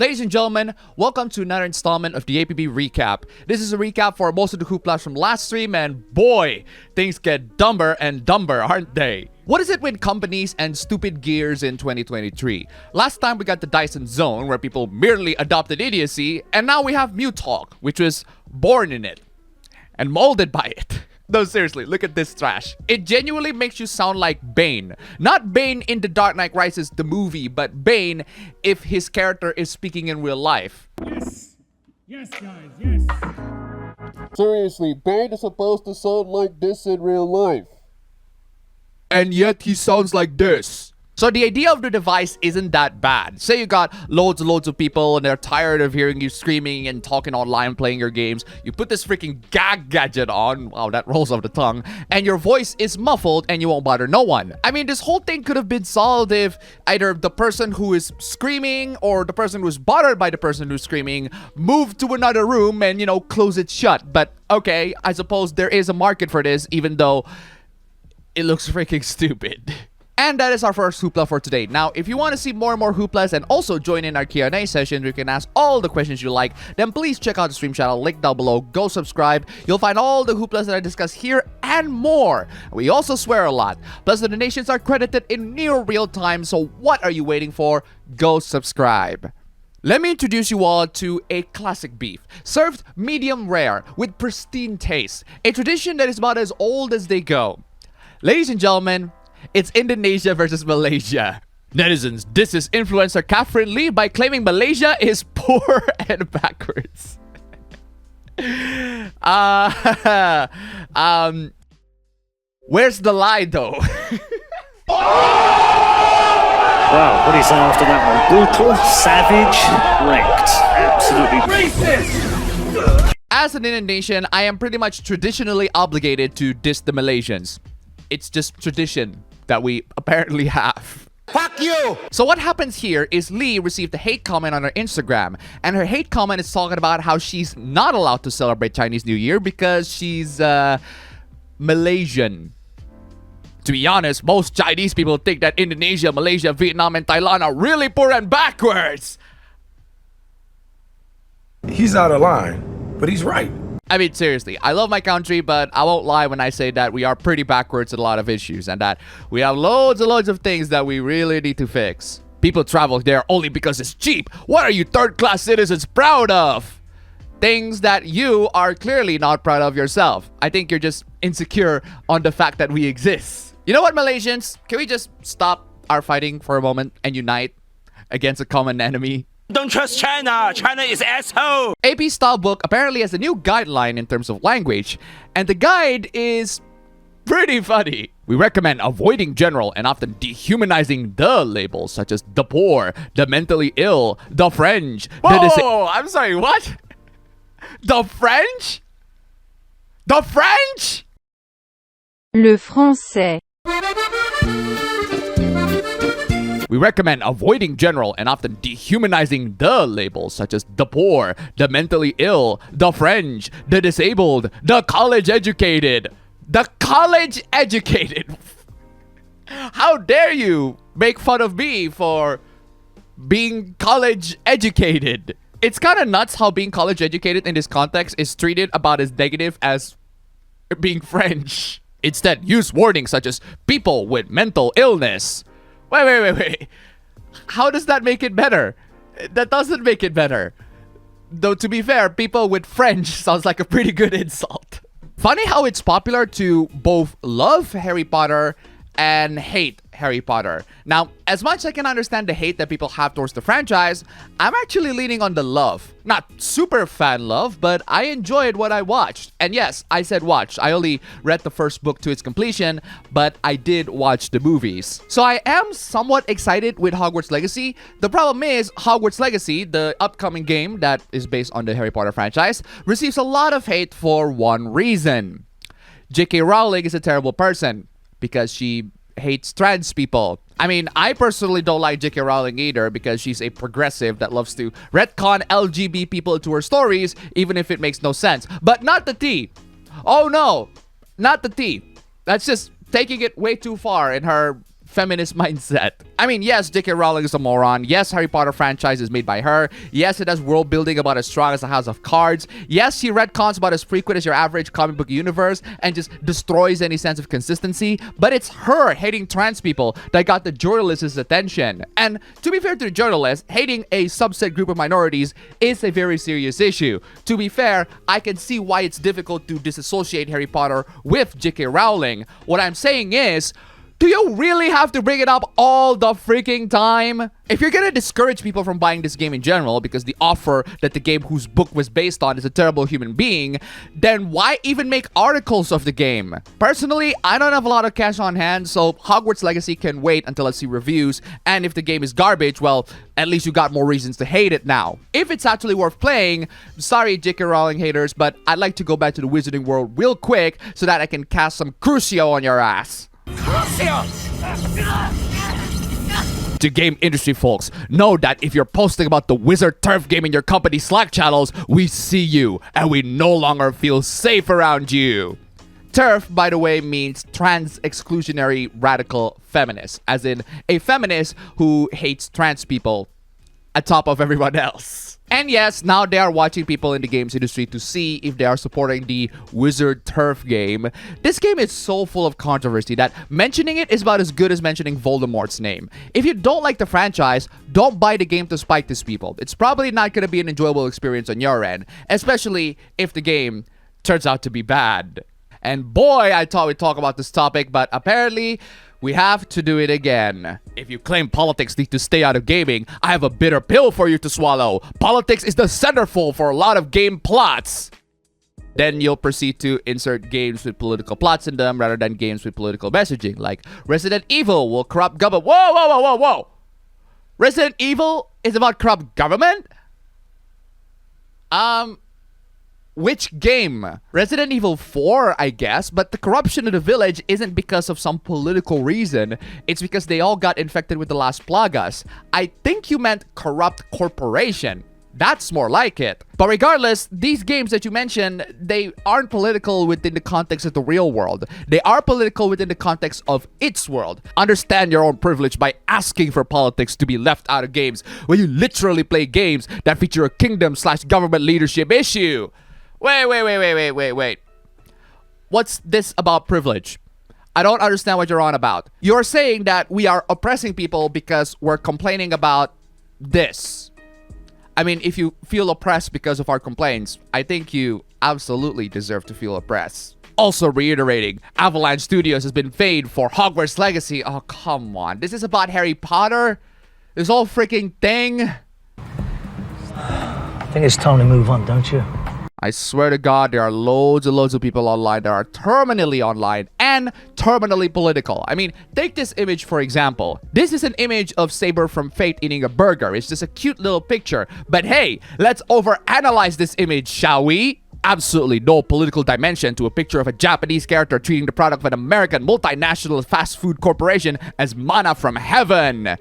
Ladies and gentlemen, welcome to another installment of the APB Recap. This is a recap for most of the hooplas from last stream, and boy, things get dumber and dumber, aren't they? What is it with companies and stupid gears in 2023? Last time we got the Dyson Zone, where people merely adopted idiocy, and now we have MuTalk, which was born in it and molded by it. No, seriously, look at this trash. It genuinely makes you sound like Bane. Not Bane in The Dark Knight Rises, the movie, but Bane if his character is speaking in real life. Yes! Yes, guys, yes! Seriously, Bane is supposed to sound like this in real life. And yet he sounds like this. So the idea of the device isn't that bad. Say you got loads and loads of people and they're tired of hearing you screaming and talking online, playing your games. You put this freaking gag gadget on, wow, that rolls off the tongue, and your voice is muffled and you won't bother no one. I mean, this whole thing could have been solved if either the person who is screaming or the person who's bothered by the person who's screaming moved to another room and, close it shut. But okay, I suppose there is a market for this, even though it looks freaking stupid. And that is our first hoopla for today. Now, if you want to see more and more hooplas and also join in our Q&A session where you can ask all the questions you like, then please check out the stream channel, link down below, go subscribe. You'll find all the hooplas that I discuss here and more. We also swear a lot. Plus, the donations are credited in near real time, so what are you waiting for? Go subscribe. Let me introduce you all to a classic beef, served medium rare with pristine taste, a tradition that is about as old as they go. Ladies and gentlemen, it's Indonesia versus Malaysia. Netizens diss this influencer Catherine Lee by claiming Malaysia is poor and backwards. Where's the lie though? Wow, what do you say after that one? Brutal, savage, wrecked. Absolutely racist. As an Indonesian, I am pretty much traditionally obligated to diss the Malaysians. It's just tradition that we apparently have. Fuck you! So what happens here is Lee received a hate comment on her Instagram, and her hate comment is talking about how she's not allowed to celebrate Chinese New Year because she's Malaysian. To be honest, most Chinese people think that Indonesia, Malaysia, Vietnam, and Thailand are really poor and backwards. He's out of line, but he's right. I mean, seriously, I love my country, but I won't lie when I say that we are pretty backwards in a lot of issues and that we have loads and loads of things that we really need to fix. People travel there only because it's cheap. What are you third-class citizens proud of? Things that you are clearly not proud of yourself. I think you're just insecure on the fact that we exist. You know what, Malaysians? Can we just stop our fighting for a moment and unite against a common enemy? Don't trust China. China is asshole. AP Style Book apparently has a new guideline in terms of language, and the guide is pretty funny. We recommend avoiding general and often dehumanizing the labels such as the poor, the mentally ill, the French, I'm sorry, what? The French? The French? Le français. We recommend avoiding general and often dehumanizing the labels such as the poor, the mentally ill, the French, the disabled, the college educated. The college educated. How dare you make fun of me for being college educated? It's kind of nuts how being college educated in this context is treated about as negative as being French. Instead, use warnings such as people with mental illness. Wait. How does that make it better? That doesn't make it better. Though, to be fair, people with French sounds like a pretty good insult. Funny how it's popular to both love Harry Potter and hate Harry Potter. Now, as much as I can understand the hate that people have towards the franchise, I'm actually leaning on the love. Not super fan love, but I enjoyed what I watched. And yes, I said watched. I only read the first book to its completion, but I did watch the movies. So I am somewhat excited with Hogwarts Legacy. The problem is, Hogwarts Legacy, the upcoming game that is based on the Harry Potter franchise, receives a lot of hate for one reason. J.K. Rowling is a terrible person because she hates trans people. I mean, I personally don't like J.K. Rowling either because she's a progressive that loves to retcon LGBT people into her stories, even if it makes no sense. But not the tea. Oh no, not the tea. That's just taking it way too far in her feminist mindset. I mean, yes, J.K. Rowling is a moron. Yes, Harry Potter franchise is made by her. Yes, it has world building about as strong as a house of cards. Yes, she retcons about as frequent as your average comic book universe and just destroys any sense of consistency. But it's her hating trans people that got the journalist's attention. And to be fair to the journalist, hating a subset group of minorities is a very serious issue. To be fair, I can see why it's difficult to disassociate Harry Potter with J.K. Rowling. What I'm saying is, do you really have to bring it up all the freaking time? If you're gonna discourage people from buying this game in general because the offer that the game whose book was based on is a terrible human being, then why even make articles of the game? Personally, I don't have a lot of cash on hand, so Hogwarts Legacy can wait until I see reviews, and if the game is garbage, well, at least you got more reasons to hate it now. If it's actually worth playing, sorry J.K. Rowling haters, but I'd like to go back to the Wizarding World real quick so that I can cast some Crucio on your ass. To game industry folks, know that if you're posting about the Wizard Turf game in your company Slack channels, we see you and we no longer feel safe around you. TERF, by the way, means trans exclusionary radical feminist, as in a feminist who hates trans people on top of everyone else. And yes, now they are watching people in the games industry to see if they are supporting the Wizard Turf game. This game is so full of controversy that mentioning it is about as good as mentioning Voldemort's name. If you don't like the franchise, don't buy the game to spite these people. It's probably not going to be an enjoyable experience on your end, especially if the game turns out to be bad. And boy, I thought we'd talk about this topic, but apparently we have to do it again. If you claim politics need to stay out of gaming, I have a bitter pill for you to swallow. Politics is the centerfold for a lot of game plots. Then you'll proceed to insert games with political plots in them rather than games with political messaging. Like Resident Evil will corrupt government. Whoa, whoa, whoa, whoa, whoa. Resident Evil is about corrupt government? Which game? Resident Evil 4, I guess, but the corruption of the village isn't because of some political reason. It's because they all got infected with the last plagas. I think you meant corrupt corporation. That's more like it. But regardless, these games that you mentioned, they aren't political within the context of the real world. They are political within the context of its world. Understand your own privilege by asking for politics to be left out of games when you literally play games that feature a kingdom/government leadership issue. Wait. What's this about privilege? I don't understand what you're on about. You're saying that we are oppressing people because we're complaining about this. I mean, if you feel oppressed because of our complaints, I think you absolutely deserve to feel oppressed. Also reiterating, Avalanche Studios has been paid for Hogwarts Legacy. Oh, come on. This is about Harry Potter? This whole freaking thing? I think it's time to move on, don't you? I swear to God, there are loads and loads of people online that are terminally online and terminally political. I mean, take this image for example. This is an image of Saber from Fate eating a burger. It's just a cute little picture. But hey, let's overanalyze this image, shall we? Absolutely no political dimension to a picture of a Japanese character treating the product of an American multinational fast food corporation as manna from heaven.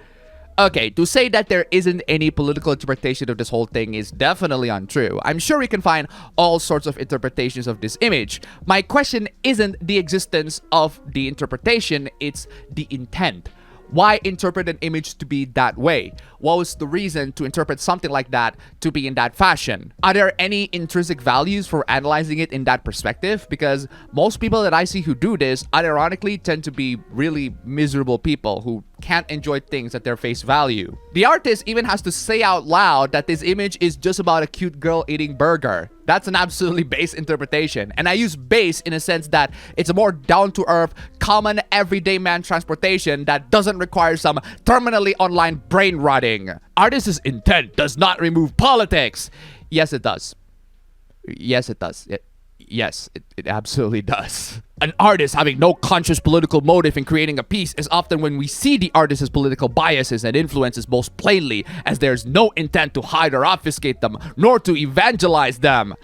Okay, to say that there isn't any political interpretation of this whole thing is definitely untrue. I'm sure we can find all sorts of interpretations of this image. My question isn't the existence of the interpretation, it's the intent. Why interpret an image to be that way? What was the reason to interpret something like that to be in that fashion? Are there any intrinsic values for analyzing it in that perspective? Because most people that I see who do this, ironically, tend to be really miserable people who can't enjoy things at their face value. The artist even has to say out loud that this image is just about a cute girl eating burger. That's an absolutely base interpretation. And I use base in a sense that it's a more down-to-earth, common, everyday man transportation that doesn't require some terminally online brain rotting. Artist's intent does not remove politics. Yes, it does. Yes, it does. Yes, it absolutely does. An artist having no conscious political motive in creating a piece is often when we see the artist's political biases and influences most plainly, as there's no intent to hide or obfuscate them, nor to evangelize them.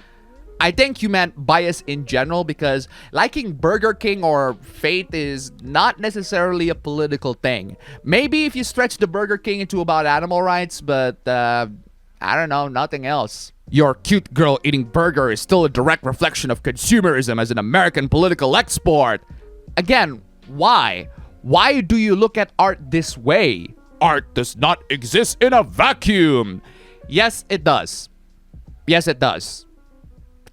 I think you meant bias in general because liking Burger King or Fate is not necessarily a political thing. Maybe if you stretch the Burger King into about animal rights, but I don't know, nothing else. Your cute girl eating burger is still a direct reflection of consumerism as an American political export. Again, why? Why do you look at art this way? Art does not exist in a vacuum. Yes, it does. Yes, it does.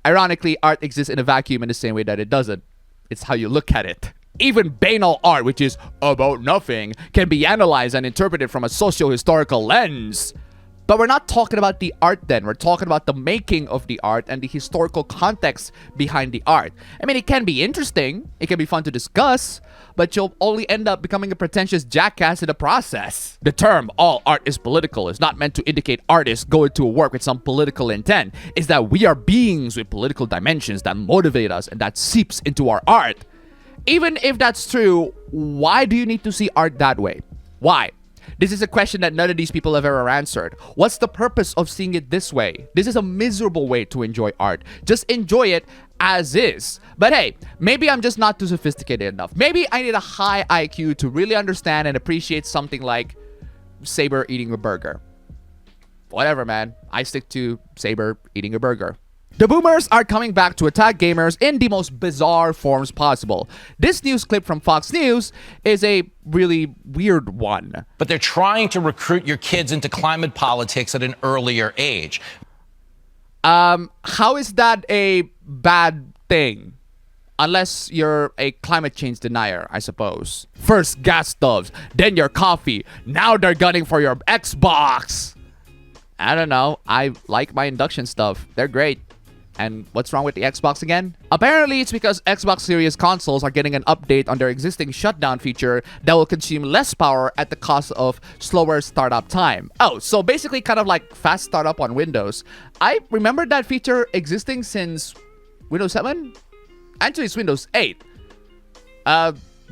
Ironically, art exists in a vacuum in the same way that it doesn't. It's how you look at it. Even banal art, which is about nothing, can be analyzed and interpreted from a socio-historical lens. But we're not talking about the art then. We're talking about the making of the art and the historical context behind the art. I mean, it can be interesting. It can be fun to discuss. But you'll only end up becoming a pretentious jackass in the process. The term, all art is political, is not meant to indicate artists go into a work with some political intent. It's that we are beings with political dimensions that motivate us and that seeps into our art. Even if that's true, why do you need to see art that way? Why? This is a question that none of these people have ever answered. What's the purpose of seeing it this way? This is a miserable way to enjoy art. Just enjoy it as is. But hey, maybe I'm just not too sophisticated enough. Maybe I need a high IQ to really understand and appreciate something like Saber eating a burger. Whatever, man. I stick to Saber eating a burger. The boomers are coming back to attack gamers in the most bizarre forms possible. This news clip from Fox News is a really weird one. But they're trying to recruit your kids into climate politics at an earlier age. How is that a bad thing? Unless you're a climate change denier, I suppose. First gas stoves, then your coffee. Now they're gunning for your Xbox. I don't know. I like my induction stuff. They're great. And what's wrong with the Xbox again? Apparently, it's because Xbox Series consoles are getting an update on their existing shutdown feature that will consume less power at the cost of slower startup time. Oh, so basically kind of like fast startup on Windows. I remember that feature existing since Windows 7? Actually, it's Windows 8.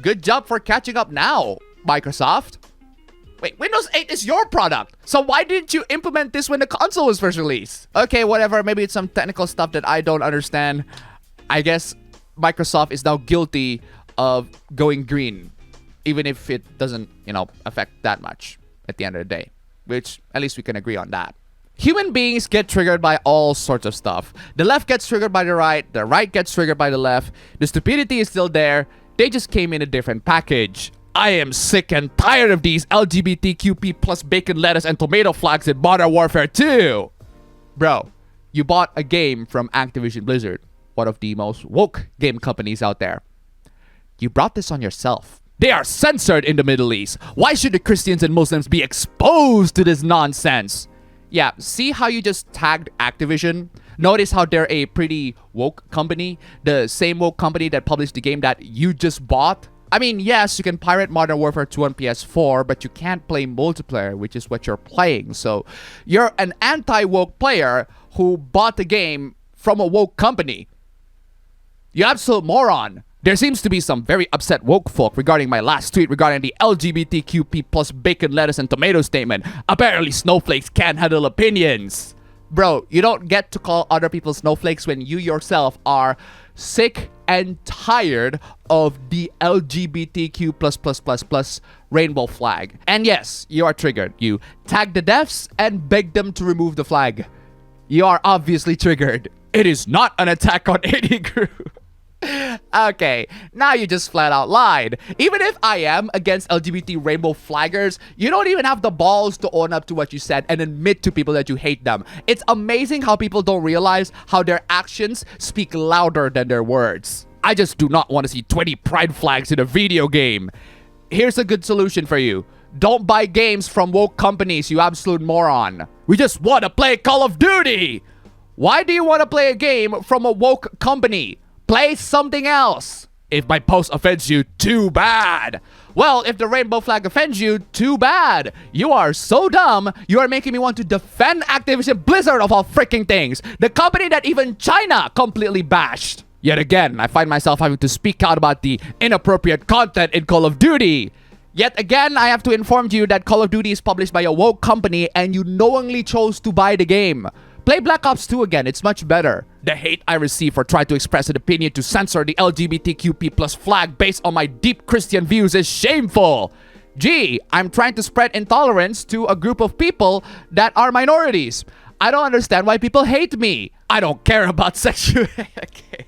Good job for catching up now, Microsoft. Wait, Windows 8 is your product. So why didn't you implement this when the console was first released? Okay, whatever. Maybe it's some technical stuff that I don't understand. I guess Microsoft is now guilty of going green, even if it doesn't, affect that much at the end of the day, which at least we can agree on that. Human beings get triggered by all sorts of stuff. The left gets triggered by the right gets triggered by the left. The stupidity is still there. They just came in a different package. I am sick and tired of these LGBTQP plus bacon, lettuce, and tomato flags in Modern Warfare 2. Bro, you bought a game from Activision Blizzard, one of the most woke game companies out there. You brought this on yourself. They are censored in the Middle East. Why should the Christians and Muslims be exposed to this nonsense? Yeah, see how you just tagged Activision? Notice how they're a pretty woke company? The same woke company that published the game that you just bought? I mean, yes, you can pirate Modern Warfare 2 on PS4, but you can't play multiplayer, which is what you're playing. So you're an anti-woke player who bought the game from a woke company. You absolute moron. There seems to be some very upset woke folk regarding my last tweet regarding the LGBTQP plus bacon, lettuce, and tomato statement. Apparently snowflakes can't handle opinions. Bro, you don't get to call other people snowflakes when you yourself are sick and tired of the LGBTQ plus rainbow flag. And yes, you are triggered. You tag the devs and beg them to remove the flag. You are obviously triggered. It is not an attack on any group. Okay, now you just flat out lied. Even if I am against LGBT rainbow flaggers, you don't even have the balls to own up to what you said and admit to people that you hate them. It's amazing how people don't realize how their actions speak louder than their words. I just do not want to see 20 pride flags in a video game. Here's a good solution for you. Don't buy games from woke companies, you absolute moron. We just want to play Call of Duty. Why do you want to play a game from a woke company? Play something else. If my post offends you, too bad. Well, if the rainbow flag offends you, too bad. You are so dumb, you are making me want to defend Activision Blizzard of all freaking things. The company that even China completely bashed. Yet again, I find myself having to speak out about the inappropriate content in Call of Duty. Yet again, I have to inform you that Call of Duty is published by a woke company and you knowingly chose to buy the game. Play Black Ops 2 again, it's much better. The hate I receive for trying to express an opinion to censor the LGBTQP plus flag based on my deep Christian views is shameful. Gee, I'm trying to spread intolerance to a group of people that are minorities. I don't understand why people hate me. I don't care about sexual... Okay.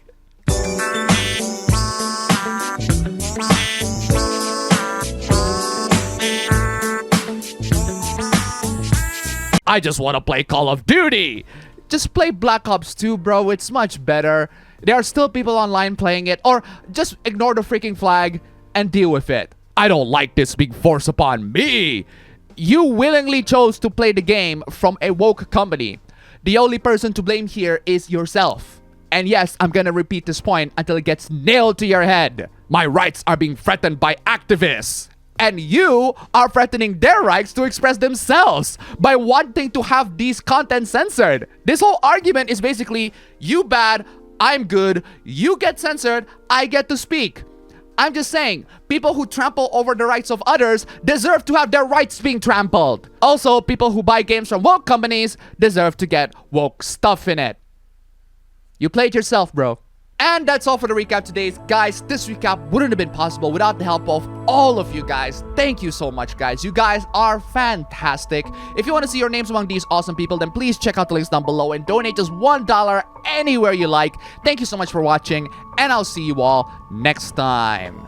I just want to play Call of Duty. Just play Black Ops 2, bro. It's much better. There are still people online playing it. Or just ignore the freaking flag and deal with it. I don't like this being forced upon me. You willingly chose to play the game from a woke company. The only person to blame here is yourself. And yes, I'm gonna repeat this point until it gets nailed to your head. My rights are being threatened by activists. And you are threatening their rights to express themselves by wanting to have these content censored. This whole argument is basically, you bad, I'm good, you get censored, I get to speak. I'm just saying, people who trample over the rights of others deserve to have their rights being trampled. Also, people who buy games from woke companies deserve to get woke stuff in it. You played yourself, bro. And that's all for the recap today. Guys, this recap wouldn't have been possible without the help of all of you guys. Thank you so much, guys. You guys are fantastic. If you want to see your names among these awesome people, then please check out the links down below and donate just $1 anywhere you like. Thank you so much for watching, and I'll see you all next time.